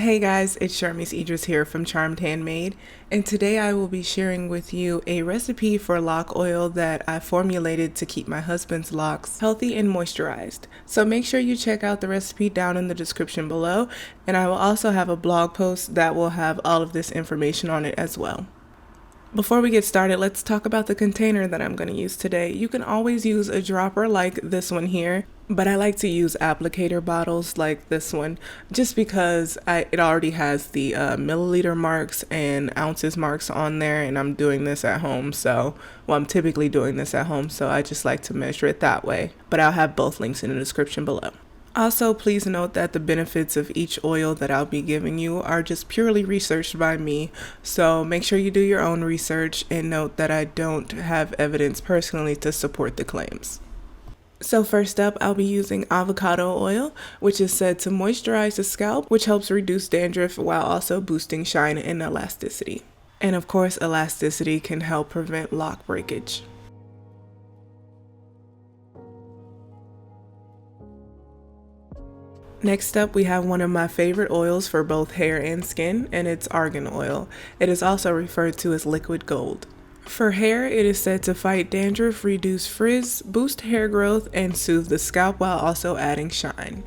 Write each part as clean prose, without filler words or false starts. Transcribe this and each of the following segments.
Hey guys, it's Sharmis Idris here from Charmed Handmade, and today I will be sharing with you a recipe for lock oil that I formulated to keep my husband's locks healthy and moisturized. So make sure you check out the recipe down in the description below, and I will also have a blog post that will have all of this information on it as well. Before we get started, let's talk about the container that I'm going to use today. You can always use a dropper like this one here, but I like to use applicator bottles like this one just because it already has the milliliter marks and ounces marks on there, and I'm doing this at home. I'm typically doing this at home, so I just like to measure it that way. But I'll have both links in the description below. Also, please note that the benefits of each oil that I'll be giving you are just purely researched by me, so make sure you do your own research and note that I don't have evidence personally to support the claims. So first up, I'll be using avocado oil, which is said to moisturize the scalp, which helps reduce dandruff while also boosting shine and elasticity. And of course, elasticity can help prevent lock breakage. Next up, we have one of my favorite oils for both hair and skin, and it's argan oil. It is also referred to as liquid gold. For hair, it is said to fight dandruff, reduce frizz, boost hair growth, and soothe the scalp while also adding shine.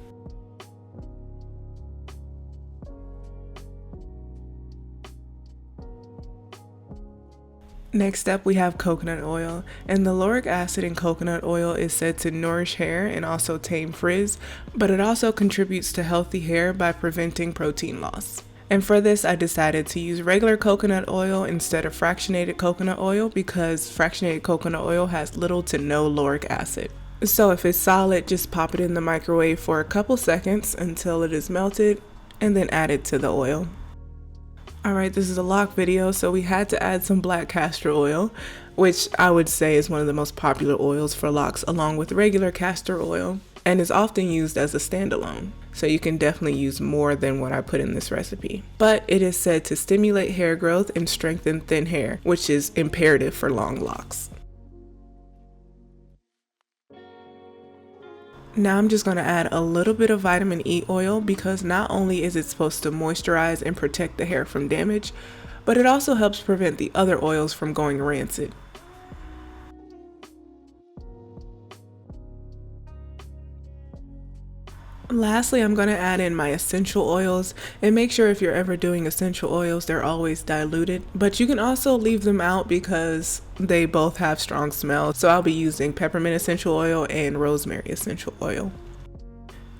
Next up, we have coconut oil, and the lauric acid in coconut oil is said to nourish hair and also tame frizz, but it also contributes to healthy hair by preventing protein loss. And for this, I decided to use regular coconut oil instead of fractionated coconut oil because fractionated coconut oil has little to no lauric acid. So if it's solid, just pop it in the microwave for a couple seconds until it is melted, and then add it to the oil. Alright, this is a lock video, so we had to add some black castor oil, which I would say is one of the most popular oils for locks along with regular castor oil, and is often used as a standalone. So you can definitely use more than what I put in this recipe. But it is said to stimulate hair growth and strengthen thin hair, which is imperative for long locks. Now I'm just going to add a little bit of vitamin E oil because not only is it supposed to moisturize and protect the hair from damage, but it also helps prevent the other oils from going rancid. Lastly, I'm going to add in my essential oils, and make sure if you're ever doing essential oils, they're always diluted, but you can also leave them out because they both have strong smells. So I'll be using peppermint essential oil and rosemary essential oil.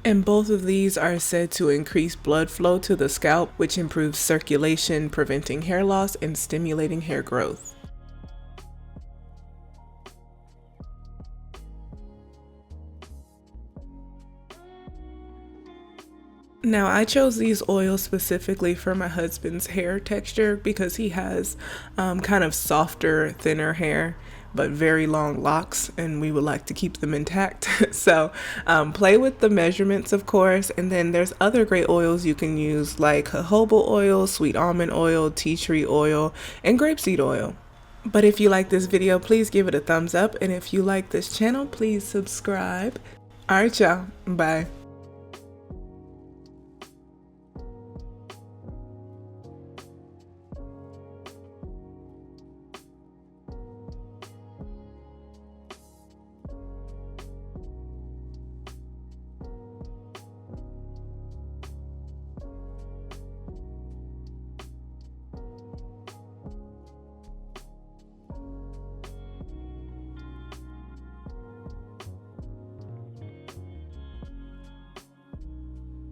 And both of these are said to increase blood flow to the scalp, which improves circulation, preventing hair loss and stimulating hair growth. Now I chose these oils specifically for my husband's hair texture because he has kind of softer, thinner hair, but very long locks, and we would like to keep them intact. So play with the measurements, of course, and then there's other great oils you can use like jojoba oil, sweet almond oil, tea tree oil, and grapeseed oil. But if you like this video, please give it a thumbs up, and if you like this channel, please subscribe. Alright y'all, bye.